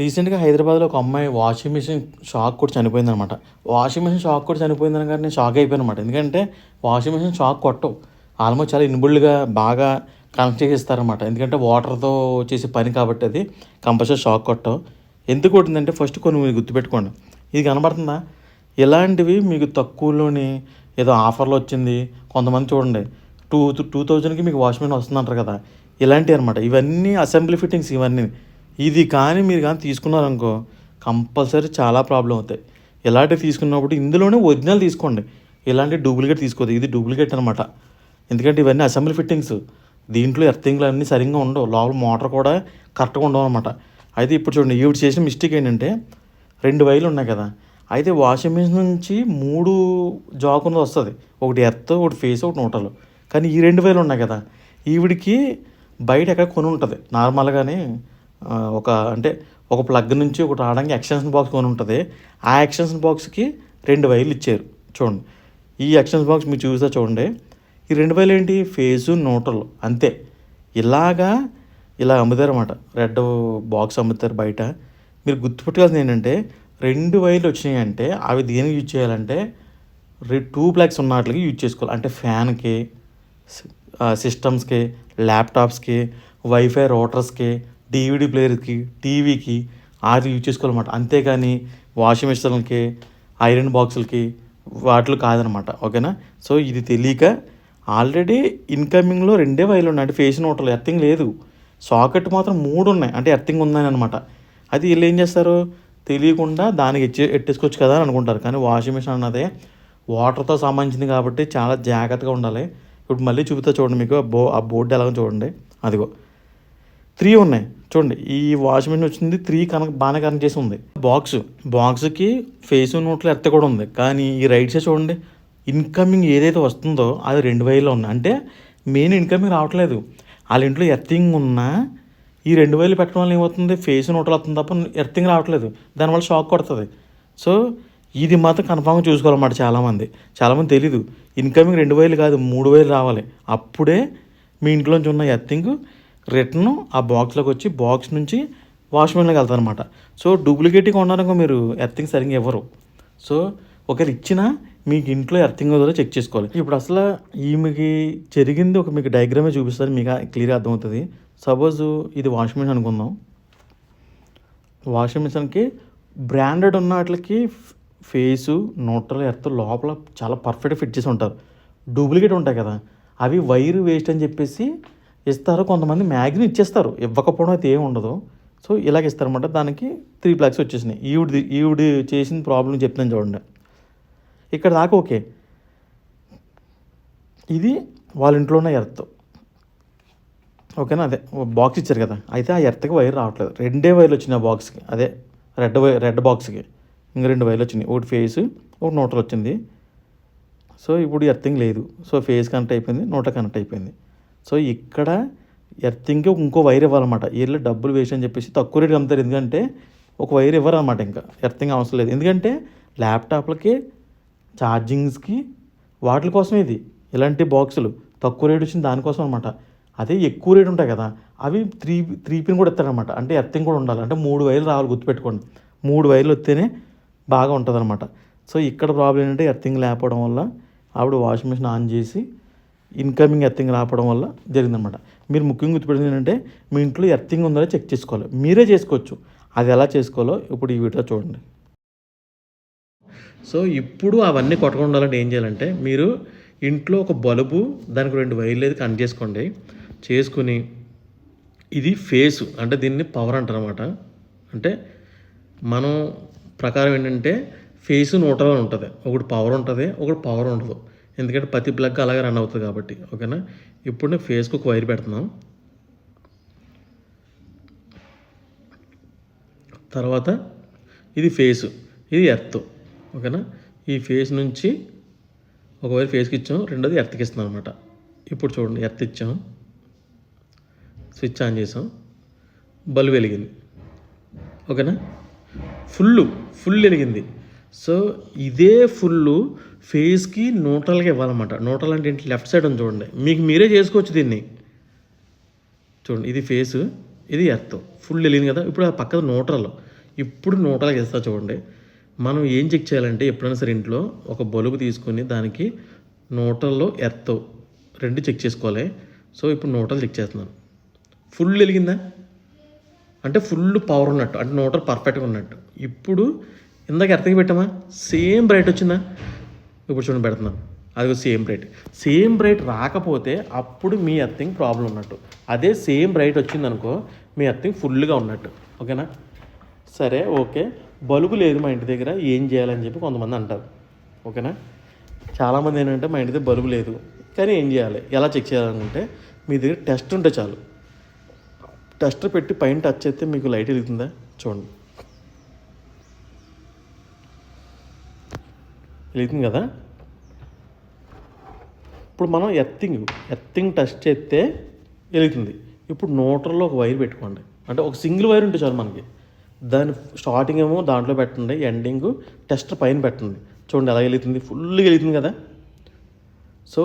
రీసెంట్‌గా హైదరాబాద్‌లో ఒక అమ్మాయి వాషింగ్ మిషన్ షాక్ కొట్టి చనిపోయిందనమాట. వాషింగ్ మిషన్ షాక్ కొట్టి చనిపోయిందనగానే నేను షాక్ అయిపోయాననమాట. ఎందుకంటే వాషింగ్ మిషన్ షాక్ కొట్టవు. ఆల్మోస్ట్ చాలా ఇన్‌బిల్డ్‌గా బాగా కనెక్ట్ చేసిస్తారనమాట. ఎందుకంటే వాటర్‌తో చేసే పని కాబట్టి అది కంపల్సరీ షాక్ కొట్టవు. ఎందుకు కొట్టిందంటే ఫస్ట్ కొన్ని మీరు గుర్తుపెట్టుకోండి. ఇది కనపడుతుందా? ఇలాంటివి మీకు తక్కువలోని ఏదో ఆఫర్‌లో వచ్చింది. కొంతమంది చూడండి 2000కి మీకు వాషింగ్ మిషన్ వస్తుందంటారు కదా! ఇలాంటివి అనమాట. ఇవన్నీ అసెంబ్లీ ఫిట్టింగ్స్ ఇవన్నీ. ఇది కానీ మీరు కానీ తీసుకున్నారనుకో కంపల్సరీ చాలా ప్రాబ్లమ్ అవుతాయి. ఇలాంటివి తీసుకున్నప్పుడు ఇందులోనే ఒరిజినల్ తీసుకోండి. ఇలాంటి డూప్లికేట్ తీసుకోవద్దు. ఇది డూప్లికేట్ అనమాట. ఎందుకంటే ఇవన్నీ అసెంబ్లీ ఫిట్టింగ్స్. దీంట్లో ఎర్తింగ్లు అన్నీ సరిగ్గా ఉండవు. లోపల మోటార్ కూడా కరెక్ట్గా ఉండవు అనమాట. అయితే ఇప్పుడు చూడండి ఈవిడ చేసిన మిస్టేక్ ఏంటంటే 2 వైర్లు ఉన్నాయి కదా! అయితే వాషింగ్ మిషన్ నుంచి 3 జాకున్నది వస్తది. ఒకటి ఎర్త్, ఒకటి ఫేస్, ఒకటి న్యూట్రల్. కానీ ఈ 2 వైర్లు ఉన్నాయి కదా! ఈవిడికి బయట ఎక్కడ కొని ఉంటది. నార్మల్‌గానే అంటే ఒక ప్లగ్ నుంచి ఒకటి రావడానికి ఎక్స్టెన్షన్ బాక్స్ కొని ఉంటుంది. ఆ ఎక్స్టెన్షన్ బాక్స్‌కి 2 వైర్లు ఇచ్చారు. చూడండి. ఈ ఎక్స్టెన్షన్ బాక్స్ మీరు చూస్తే చూడండి. ఈ 2 వైర్లు ఏంటి? ఫేసు, న్యూట్రల్ అంతే. ఇలాగా ఇలా అమ్ముతారన్నమాట. రెడ్ బాక్స్ అమ్ముతారు బయట. మీరు గుర్తుపెట్టుకోవాల్సింది ఏంటంటే 2 వైర్లు వచ్చినాయంటే అవి దేనికి యూజ్ చేయాలంటే 2 ప్లగ్స్ ఉన్న వాటికి యూజ్ చేసుకోవాలి. అంటే ఫ్యాన్‌కి, సిస్టమ్స్‌కి, ల్యాప్టాప్స్‌కి, వైఫై రౌటర్స్‌కి, డీవీడీ ప్లేయర్‌కి, టీవీకి ఆటికి యూజ్ చేసుకోవాలన్నమాట. అంతేగాని వాషింగ్ మిషన్‌లకి, ఐరన్ బాక్సులకి వాటిలో కాదనమాట. ఓకేనా? సో ఇది తెలియక ఆల్రెడీ ఇన్‌కమింగ్‌లో 2 వైర్లు ఉన్నాయి. అంటే ఫేస్ న్యూట్రల్ ఎర్తింగ్ లేదు. సాకెట్ మాత్రం 3 ఉన్నాయి. అంటే ఎర్తింగ్ ఉందని అనమాట. అది వీళ్ళు ఏం చేస్తారు? తెలియకుండా దానికి ఎట్టేసుకోవచ్చు కదా అని అనుకుంటారు. కానీ వాషింగ్ మిషన్ అన్నదే వాటర్‌తో సంబంధించింది కాబట్టి చాలా జాగ్రత్తగా ఉండాలి. ఇప్పుడు మళ్ళీ చూపిస్తా చూడండి మీకు ఆ బోర్డ్ ఎలాగో చూడండి. అదిగో 3 ఉన్నాయి. చూడండి ఈ వాషింగ్ మిషన్ వచ్చింది 3 బాగానే కనెక్ట్ చేసి ఉంది. బాక్స్‌కి ఫేస్ న్యూట్రల్ ఎర్త్ కూడా ఉంది. కానీ ఈ రైట్ సైడ్ చూడండి ఇన్‌కమింగ్ ఏదైతే వస్తుందో అది 2 వైర్లు ఉన్నాయి. అంటే మెయిన్ ఇన్‌కమింగ్ రావట్లేదు. వాళ్ళ ఇంట్లో ఎర్తింగ్ ఉన్నా ఈ 2 వైర్లు పెట్టడం వల్ల ఏమవుతుంది? ఫేస్ న్యూట్రల్ వస్తుంది తప్ప ఎర్తింగ్ రావట్లేదు. దానివల్ల షాక్ కొడుతుంది. సో ఇది మాత్రం కన్ఫామ్‌గా చూసుకోవాలన్నమాట చాలామంది. చాలామంది తెలీదు. ఇన్‌కమింగ్ 2 వైర్లు కాదు 3 వైర్లు రావాలి. అప్పుడే మీ ఇంట్లోంచి ఉన్న ఎర్తింగ్ రిటర్న్ ఆ బాక్స్లోకి వచ్చి బాక్స్ నుంచి వాష్ మెషిన్లోకి వెళ్తారనమాట. సో డూప్లికేట్గా ఉన్నారనుకో మీరు ఎర్తింగ్ సరిగ్గా ఇవ్వరు. సో ఒకవేళ ఇచ్చినా మీకు ఇంట్లో ఎర్తింగ్ వదిలే చెక్ చేసుకోవాలి. ఇప్పుడు అసలు ఈమెకి జరిగింది ఒక మీకు డయాగ్రామే చూపిస్తారు. మీకు క్లియర్గా అర్థమవుతుంది. సపోజ్ ఇది వాషింగ్ మిషన్ అనుకుందాం. వాషింగ్ మిషన్కి బ్రాండెడ్ ఉన్న వాటికి ఫేసు న్యూట్రల్ ఎర్త్ లోపల చాలా పర్ఫెక్ట్గా ఫిట్ చేసి ఉంటారు. డూప్లికేట్ ఉంటాయి కదా అవి వైర్ వేస్ట్ అని చెప్పేసి ఇస్తారు. కొంతమంది మ్యాగ్జిమం ఇచ్చేస్తారు. ఇవ్వకపోవడం అయితే ఏమి ఉండదు. సో ఇలాగ ఇస్తారన్నమాట. దానికి 3 ప్లగ్స్ వచ్చేసినాయి. ఈవిడి చేసిన ప్రాబ్లం చెప్తాను చూడండి. ఇక్కడ దాకా ఓకే. ఇది వాళ్ళ ఇంట్లో ఉన్న ఎర్త్. ఓకేనా? అదే బాక్స్ ఇచ్చారు కదా! అయితే ఆ ఎర్త్కి వైర్ రావట్లేదు. 2 వైర్లు వచ్చినాయి ఆ బాక్స్కి. అదే రెడ్ బాక్స్కి ఇంక 2 వైర్లు వచ్చినాయి. ఒకటి ఫేసు, ఒకటి న్యూట్రల్ వచ్చింది. సో ఇప్పుడు ఎర్తింగ్ లేదు. సో ఫేస్ కనెక్ట్ అయిపోయింది, న్యూట్రల్ కనెక్ట్ అయిపోయింది. సో ఇక్కడ ఎర్తింగ్కి ఇంకో వైర్ ఇవ్వాలన్నమాట. వీళ్ళు డబ్బులు వేస్ట్ అని చెప్పేసి తక్కువ రేటుకి అమ్ముతారు. ఎందుకంటే ఒక వైర్ ఇవ్వరన్నమాట. ఇంకా ఎర్తింగ్ అవసరం లేదు. ఎందుకంటే ల్యాప్టాప్లకి, ఛార్జింగ్స్కి వాటి కోసం ఇది. ఇలాంటి బాక్సులు తక్కువ రేటు వచ్చింది దానికోసం అనమాట. అదే ఎక్కువ రేటు ఉంటాయి కదా అవి 3 పిన్ కూడా ఇస్తారనమాట. అంటే ఎర్తింగ్ కూడా ఉండాలి. అంటే 3 వైర్లు రావాలి గుర్తుపెట్టుకోండి. 3 వైర్లు వస్తేనే బాగా ఉంటుంది అనమాట. సో ఇక్కడ ప్రాబ్లం ఏంటంటే ఎర్తింగ్ లేకపోవడం వల్ల ఆవిడ వాషింగ్ మిషన్ ఆన్ చేసి ఇన్కమింగ్ ఎర్తింగ్ రావడం వల్ల జరిగిందనమాట. మీరు ముఖ్యంగా గుర్తుపెట్టింది ఏంటంటే మీ ఇంట్లో ఎర్తింగ్ ఉందో చెక్ చేసుకోవాలి. మీరే చేసుకోవచ్చు. అది ఎలా చేసుకోవాలో ఇప్పుడు ఈ వీడియో చూడండి. సో ఇప్పుడు అవన్నీ కొట్టకుండా ఉండాలంటే ఏం చేయాలంటే మీరు ఇంట్లో ఒక బల్బు దానికి 2 వైర్లు అయితే కనెక్ట్ చేసుకోండి. చేసుకుని ఇది ఫేసు అంటే దీన్ని పవర్ అంటారనమాట. అంటే మనం ప్రకారం ఏంటంటే ఫేసు న్యూట్రల్ ఉంటుంది. ఒకటి పవర్ ఉంటుంది, ఒకటి పవర్ ఉండదు. ఎందుకంటే ప్రతి ప్లగ్ అలాగే రన్ అవుతుంది కాబట్టి. ఓకేనా? ఇప్పుడు నేను ఫేస్కి ఒక వైర్ పెడుతున్నాం. తర్వాత ఇది ఫేసు, ఇది ఎర్త్. ఓకేనా? ఈ ఫేస్ నుంచి ఒక వైర్ ఫేస్కి ఇచ్చాం, రెండోది ఎర్త్కి ఇస్తున్నాం అనమాట. ఇప్పుడు చూడండి ఎర్త్ ఇచ్చాం, స్విచ్ ఆన్ చేసాం, బల్బు వెలిగింది. ఓకేనా? ఫుల్ వెలిగింది. సో ఇదే ఫుల్ ఫేస్కి న్యూట్రల్గా ఇవ్వాలన్నమాట. న్యూట్రల్ అంటే ఏంటి? లెఫ్ట్ సైడ్ ఉంది చూడండి. మీకు మీరే చేసుకోవచ్చు దీన్ని. చూడండి ఇది ఫేసు, ఇది ఎర్త్. ఫుల్ వెలిగింది కదా. ఇప్పుడు ఆ పక్కన న్యూట్రల్. ఇప్పుడు న్యూట్రల్గా వేస్తా చూడండి. మనం ఏం చెక్ చేయాలంటే ఎప్పుడైనా సరే ఇంట్లో ఒక బల్బు తీసుకొని దానికి న్యూట్రల్లో ఎర్త్ రెండు చెక్ చేసుకోవాలి. సో ఇప్పుడు న్యూట్రల్ చెక్ చేస్తున్నాను. ఫుల్ వెలిగిందా అంటే ఫుల్ పవర్ ఉన్నట్టు, అంటే న్యూట్రల్ పర్ఫెక్ట్గా ఉన్నట్టు. ఇప్పుడు ఇందాక ఎర్త్కి పెట్టామా, సేమ్ బ్రైట్ వచ్చిందా? ఇప్పుడు చూడండి పెడుతున్నాను, అది సేమ్ బ్రైట్ రాకపోతే అప్పుడు మీ ఎర్తింగ్ ప్రాబ్లం ఉన్నట్టు. అదే సేమ్ బ్రైట్ వచ్చిందనుకో మీ ఎర్తింగ్ ఫుల్గా ఉన్నట్టు. ఓకేనా? సరే, ఓకే. బల్బు లేదు మా ఇంటి దగ్గర, ఏం చేయాలని చెప్పి కొంతమంది అంటారు. ఓకేనా? చాలామంది ఏంటంటే మా ఇంటి దగ్గర బల్బు లేదు కానీ ఏం చేయాలి, ఎలా చెక్ చేయాలనుకుంటే మీ దగ్గర టెస్ట్ ఉంటే చాలు. టెస్టర్ పెట్టి పైన టచ్ చేస్తే మీకు లైట్ వెలుగుతుందా చూడండి. వెలుగుతుంది కదా. ఇప్పుడు మనం ఎర్తింగ్ టెస్ట్ చేస్తే వెలుగుతుంది. ఇప్పుడు న్యూట్రల్లో ఒక వైర్ పెట్టుకోండి, అంటే ఒక సింగిల్ వైర్ ఉంటే చాలు మనకి. దాని స్టార్టింగ్ ఏమో దాంట్లో పెట్టండి, ఎండింగ్ టెస్ట్ పైన పెట్టండి. చూడండి ఎలా వెలుగుతుంది, ఫుల్గా వెలుగుతుంది కదా. సో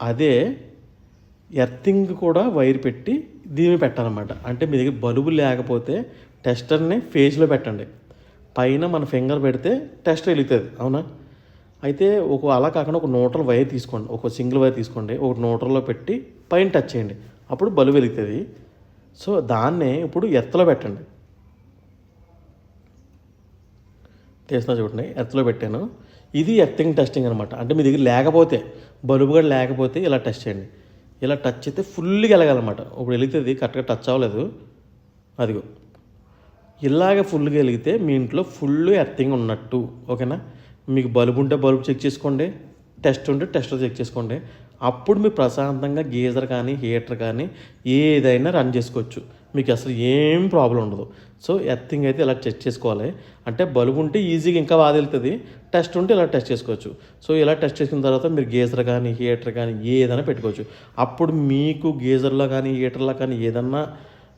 అదే ఎర్తింగ్ కూడా వైర్ పెట్టి దీన్ని పెట్టాలన్నమాట. అంటే మీ దగ్గర బల్బు లేకపోతే టెస్టర్ని ఫేస్లో పెట్టండి, పైన మన ఫింగర్ పెడితే టెస్టర్ వెలుగుతుంది. అవునా? అయితే అలా కాకుండా ఒక న్యూట్రల్ వైర్ తీసుకోండి, ఒక సింగిల్ వైర్ తీసుకోండి, ఒక న్యూట్రల్లో పెట్టి పైన టచ్ చేయండి, అప్పుడు బల్బు వెలుగుతుంది. సో దాన్నే ఇప్పుడు ఎర్త్లో పెట్టండి. తీసిన చూడండి, ఎర్త్లో పెట్టాను. ఇది ఎర్తింగ్ టెస్టింగ్ అనమాట. అంటే మీ దగ్గర లేకపోతే, బల్బు కూడా లేకపోతే ఇలా టెస్ట్ చేయండి. ఇలా టచ్ అయితే ఫుల్గా వెలగాలన్నమాట. ఇప్పుడు వెలుగుతుంది, కరెక్ట్గా టచ్ అవ్వలేదు, అదిగో ఇలాగ ఫుల్గా వెలిగితే మీ ఇంట్లో ఫుల్ ఎర్తింగ్ ఉన్నట్టు. ఓకేనా? మీకు బల్బు ఉంటే బల్బు చెక్ చేసుకోండి, టెస్ట్ ఉంటే టెస్టర్ చెక్ చేసుకోండి. అప్పుడు మీరు ప్రశాంతంగా గీజర్ కానీ హీటర్ కానీ ఏదైనా రన్ చేసుకోవచ్చు, మీకు అసలు ఏం ప్రాబ్లం ఉండదు. సో ఎర్తింగ్ అయితే ఇలా చెక్ చేసుకోవాలి. అంటే బల్బు ఉంటే ఈజీగా ఇంకా బాగా వెళ్తుంది, టెస్ట్ ఉంటే ఇలా టెస్ట్ చేసుకోవచ్చు. సో ఇలా టెస్ట్ చేసుకున్న తర్వాత మీరు గీజర్ కానీ హీటర్ కానీ ఏదైనా పెట్టుకోవచ్చు. అప్పుడు మీకు గీజర్లో కానీ హీటర్లో కానీ ఏదన్నా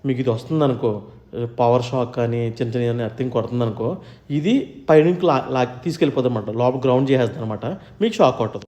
మీకు ఇది వస్తుందనుకో, పవర్ షాక్ కానీ చిన్న చిన్న ఎర్తింగ్ కొడుతుందనుకో, ఇది పైనుంచి తీసుకెళ్ళిపోతుంది అనమాట, లోపల గ్రౌండ్ చేసేస్తుంది అనమాట, మీకు షాక్ కొట్టదు.